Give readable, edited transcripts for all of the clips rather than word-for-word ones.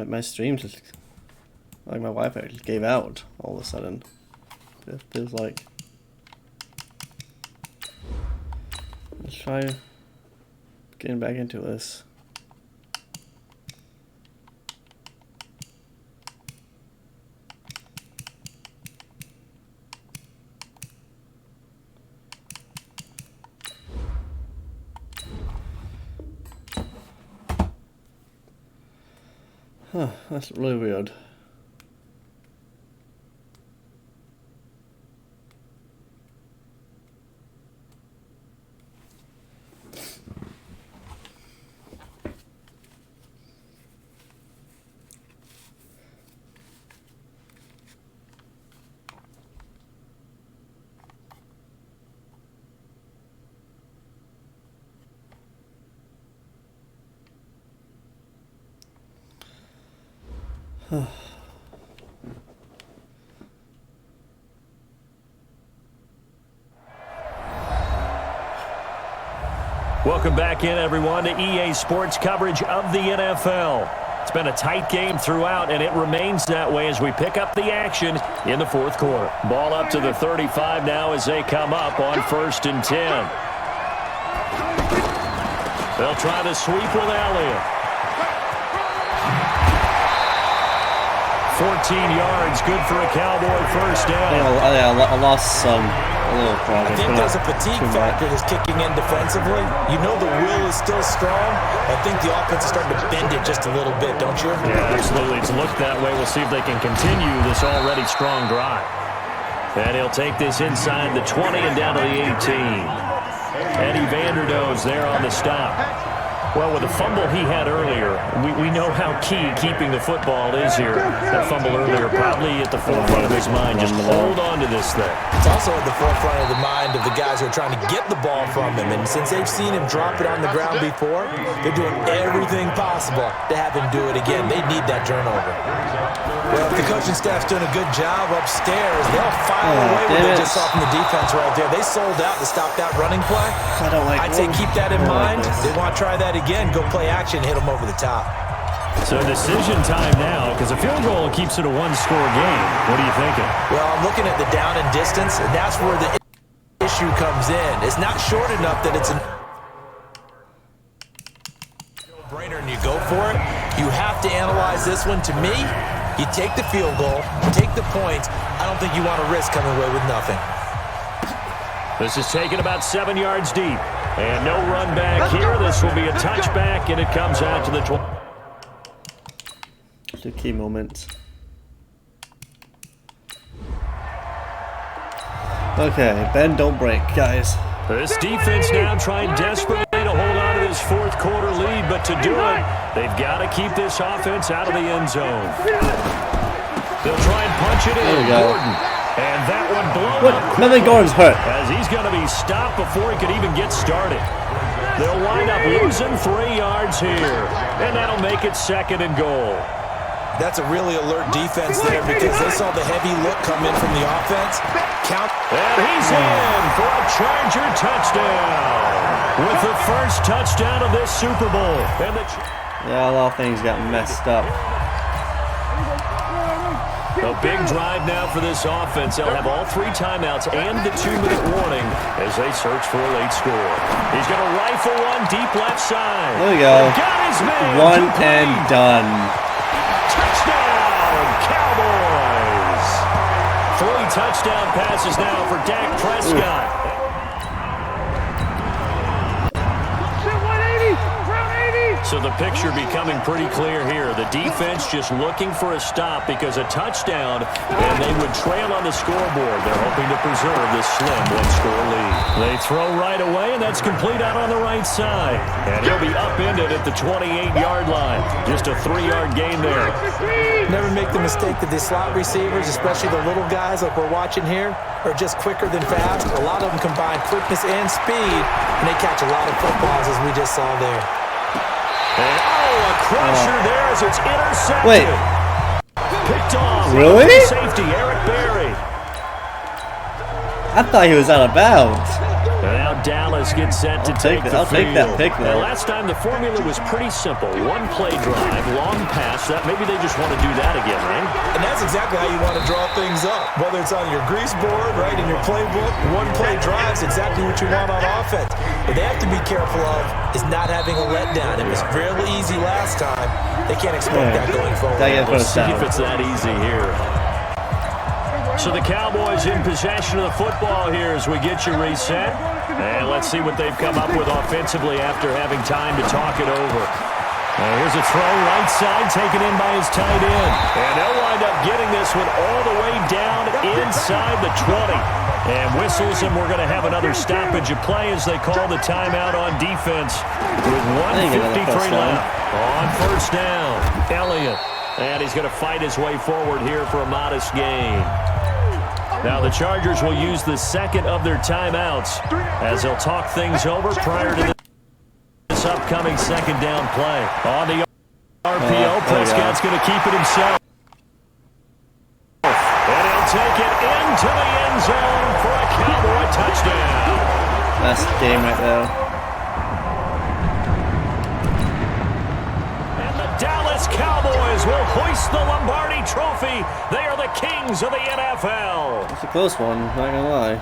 My stream just, like my Wi-Fi just gave out all of a sudden. It feels like. Let's try getting back into this. Huh, that's really weird. Welcome back in, everyone, to EA Sports coverage of the NFL. It's been a tight game throughout, and it remains that way as we pick up the action in the fourth quarter. Ball up to the 35 now as they come up on 1st and 10. They'll try to sweep with Elliott. 14 yards, good for a Cowboy first down. I lost some a little progress. I think there's a fatigue factor that's kicking in defensively. You know the will is still strong. I think the offense is starting to bend it just a little bit, don't you? Yeah, absolutely. It's looked that way. We'll see if they can continue this already strong drive. And he'll take this inside the 20 and down to the 18. Eddie Vanderdoes there on the stop. Well, with the fumble he had earlier, we know how key keeping the football is here. That fumble earlier probably at the forefront of his mind. Just hold on to this thing. It's also at the forefront of the mind of the guys who are trying to get the ball from him. And since they've seen him drop it on the ground before, they're doing everything possible to have him do it again. They need that turnover. Well, if the coaching staff's doing a good job upstairs, they'll file away what they just saw from the defense right there. They sold out to stop that running play. I'd say keep that in mind. They want to try that again. Go play action, hit them over the top. So decision time now, because a field goal keeps it a one-score game. What are you thinking? Well, I'm looking at the down and distance, and that's where the issue comes in. It's not short enough that it's a no-brainer and you go for it. You have to analyze this one. To me, you take the field goal, take the points. I don't think you want to risk coming away with nothing. This is taken about 7 yards deep. And no run back here. This will be a touchback, and it comes out to the 20. The key moments. Okay, bend, don't break, guys. This defense now trying desperately to hold on to this fourth quarter lead, but to do it, they've got to keep this offense out of the end zone. They'll try and punch it in. There we go. Gordon. And that one blown up. Melvin Gordon's hurt. As he's going to be stopped before he could even get started. They'll wind up losing 3 yards here. And that'll make it 2nd and goal. That's a really alert defense there because they saw the heavy look come in from the offense. And he's in for a Charger touchdown. With the first touchdown of this Super Bowl. And yeah, a lot of things got messed up. A big drive now for this offense. They'll have all 3 timeouts and the 2-minute warning as they search for a late score. He's going to rifle one deep left side. There we go. Got his man. One and done. Touchdown, Cowboys. 3 touchdown passes now for Dak Prescott. So the picture becoming pretty clear here. The defense just looking for a stop because a touchdown, and they would trail on the scoreboard. They're hoping to preserve this slim one-score lead. They throw right away, and that's complete out on the right side. And he'll be upended at the 28-yard line. Just a 3-yard gain there. Never make the mistake that the slot receivers, especially the little guys like we're watching here, are just quicker than fast. A lot of them combine quickness and speed, and they catch a lot of footballs as we just saw there. And a crusher there as it's intercepted. Wait. Picked off. Really? Safety, Eric Berry. I thought he was out of bounds. Now Dallas gets set to take the field. I'll take that pick, though. And last time the formula was pretty simple. One play drive, long pass. That maybe they just want to do that again, right? And that's exactly how you want to draw things up. Whether it's on your grease board, right, in your playbook, one play drive is exactly what you want on offense. What they have to be careful of is not having a letdown. It was fairly easy last time. They can't expect that going forward. Let's see if it's that easy here. So the Cowboys in possession of the football here as we get you reset. And let's see what they've come up with offensively after having time to talk it over. Here's a throw right side taken in by his tight end. And they'll wind up getting this one all the way down inside the 20. And whistles, and we're going to have another stoppage of play as they call the timeout on defense with 1:53 left on first down. Elliott. And he's going to fight his way forward here for a modest gain. Now the Chargers will use the second of their timeouts as they'll talk things over prior to this upcoming second down play. On the RPO, Prescott's going to keep it himself. And he'll take it into the end zone for a Cowboy touchdown. That's the game right there. Dallas Cowboys will hoist the Lombardi Trophy. They are the kings of the NFL. It's a close one, not gonna lie.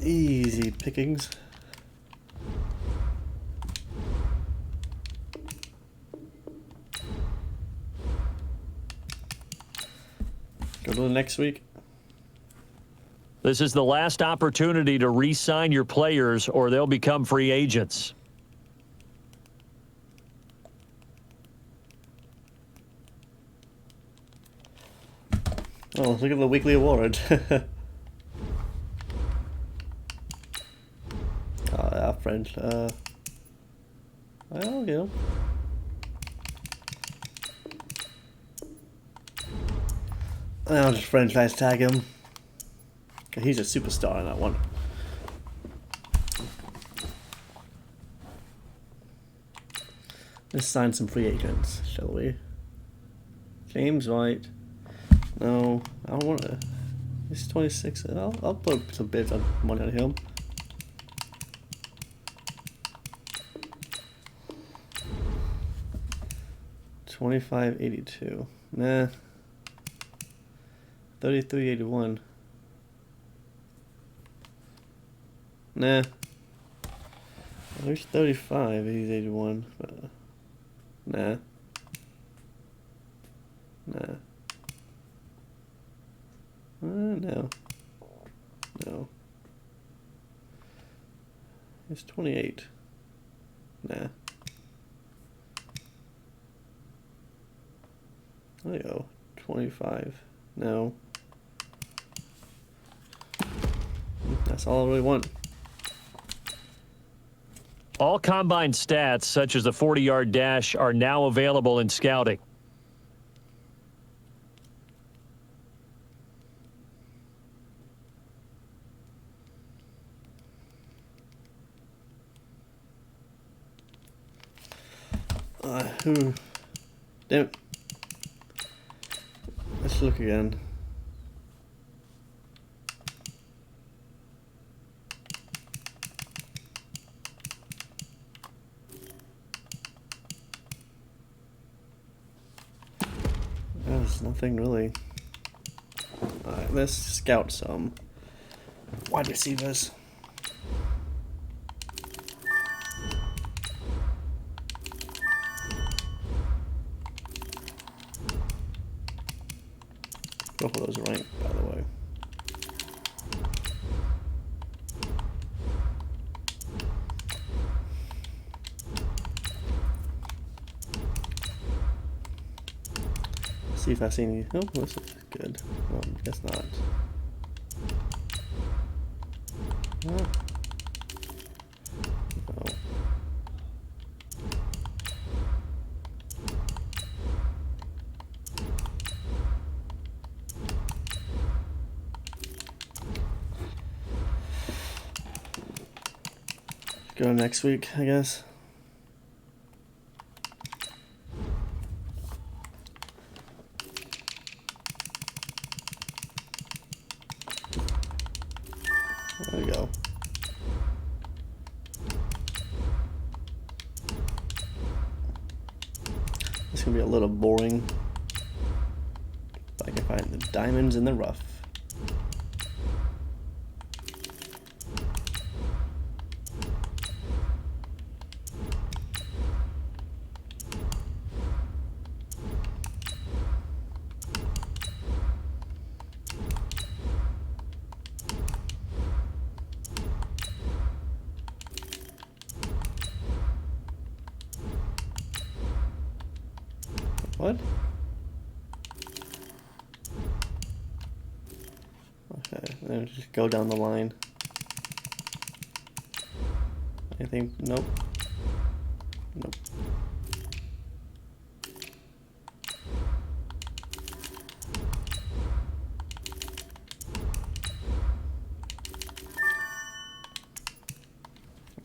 Easy pickings. Go to the next week. This is the last opportunity to re-sign your players or they'll become free agents. Oh, look at the weekly award. Our friend. Well, you know. I'll just franchise tag him. He's a superstar in that one. Let's sign some free agents, shall we? James White. No, I don't want to. He's 26. I'll put some bids on money on him. $25.82. Nah. 33.81. Nah. There's 35. He's 81. But nah. Nah. No. No. It's 28. Nah. There you go. 25. No. That's all I really want. All combine stats, such as the 40-yard dash, are now available in scouting. Damn it. Let's look again. There's nothing really. Alright, let's scout some wide receivers. Both of those are ranked, by the way. See if I see any. Oh, this is good. Well, I guess not. Oh. Oh. Go next week, I guess. It's gonna be a little boring. But I can find the diamonds in the rough. What? Okay, then just go down the line. Anything? Nope. Nope.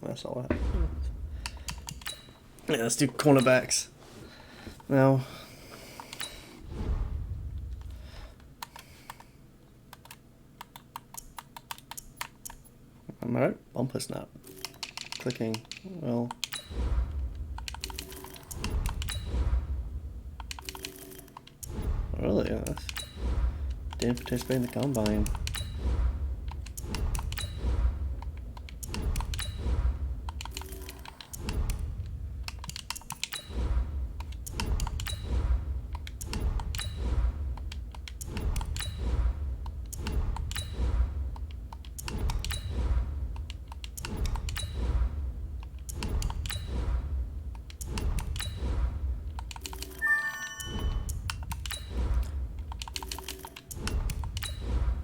That's all I have. Yeah, let's do cornerbacks. Now. Am I right? Bumper snap. Clicking. Well. Really? That's, didn't participate in the combine.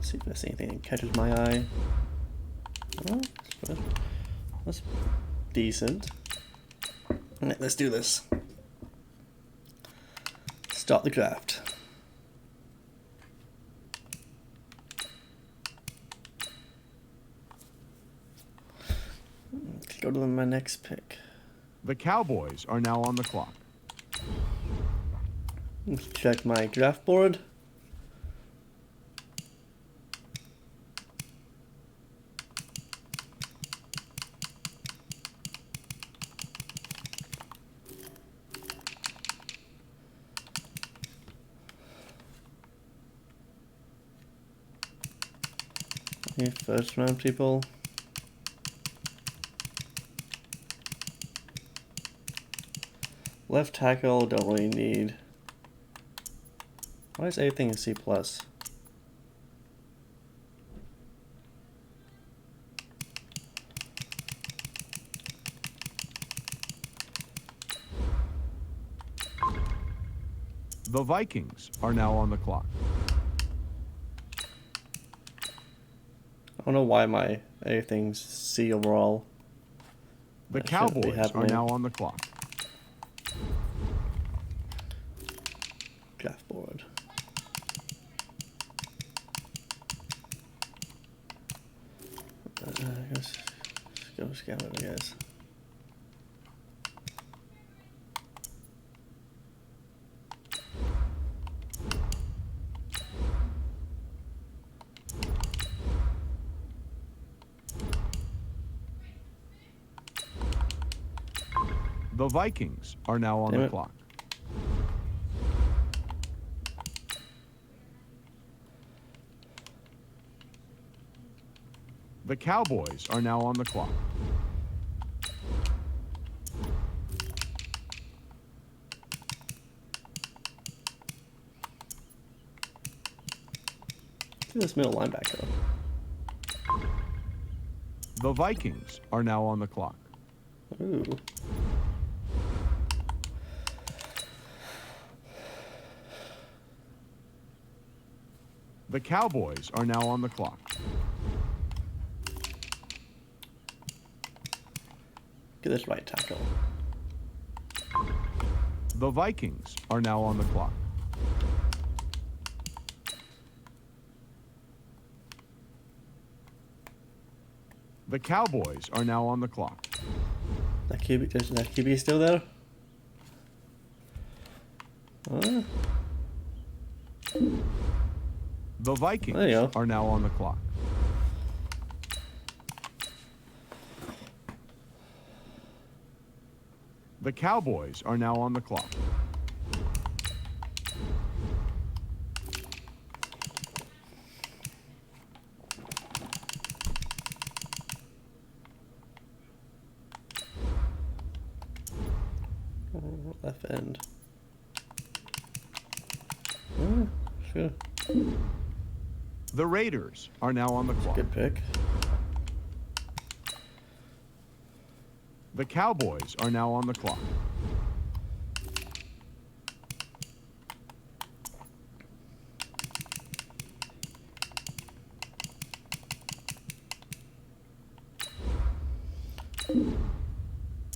See if there's anything that catches my eye. Oh, that's decent. Alright, let's do this. Start the draft. Let's go to my next pick. The Cowboys are now on the clock. Let's check my draft board. Okay, first round people. Left tackle, don't really need. Why is everything a C+? The Vikings are now on the clock. I don't know why my everything's C overall. The That shouldn't be Cowboys are happening. now on the clock. Draft board. Let's go scout it, I guess. The Vikings are now on Damn the it. clock. The Cowboys are now on the clock. Let's do this middle linebacker. The Vikings are now on the clock. Ooh. The Cowboys are now on the clock. Get this right tackle. The Vikings are now on the clock. The Cowboys are now on the clock. That QB still there? Huh? The Vikings There you go. are now on the clock. The Cowboys are now on the clock. Left end. Oh, sure. The Raiders are now on the clock. Good pick. The Cowboys are now on the clock.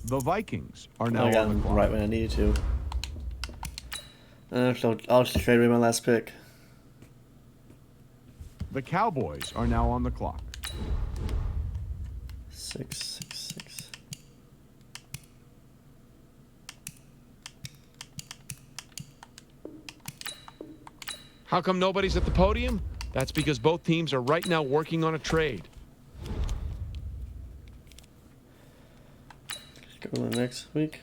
The Vikings are now I got on the him clock. right when I needed to. So I'll just trade away my last pick. The Cowboys are now on the clock. 6, 6, 6. How come nobody's at the podium? That's because both teams are right now working on a trade. Go to the next week.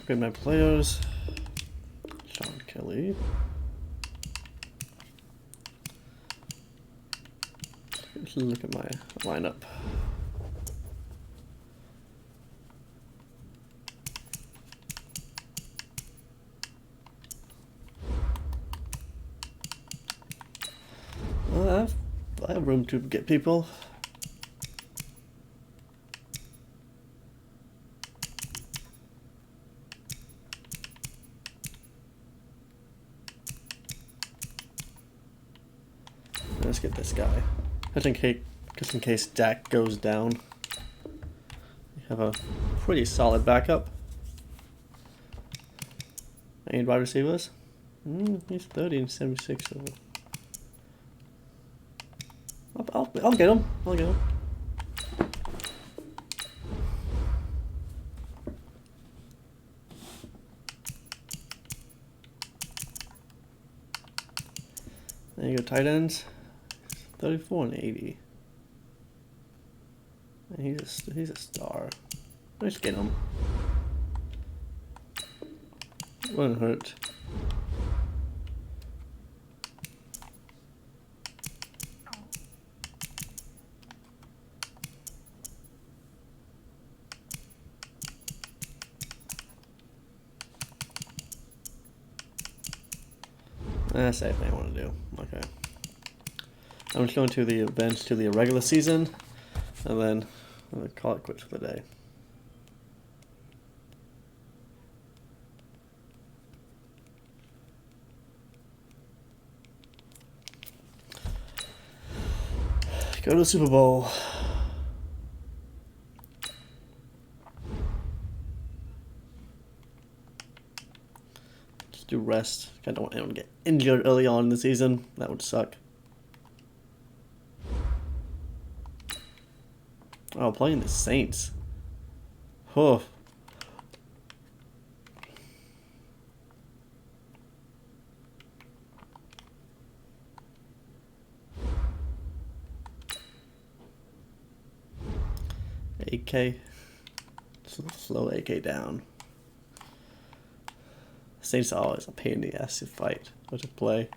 Grab my players. Sean Kelly. Let's look at my lineup. I have room to get people. Let's get this guy. Just in case Dak goes down. We have a pretty solid backup. Any wide receivers? He's 30 and 76. So I'll get him. I'll get him. There you go, tight ends. 34 and 80. And he's a star. Let's get him. Wouldn't hurt. That's everything I want to do. Okay. I'm just going to the bench to the regular season, and then I'm going to call it quits for the day. Go to the Super Bowl. Just do rest. I don't want anyone to get injured early on in the season. That would suck. Oh, playing the Saints. Oh. AK. Slow AK down. Saints are always a pain in the ass to fight or to play.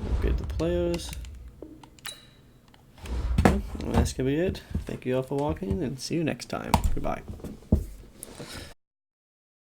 Upgrade the players. Well, that's gonna be it. Thank you all for watching and see you next time. Goodbye.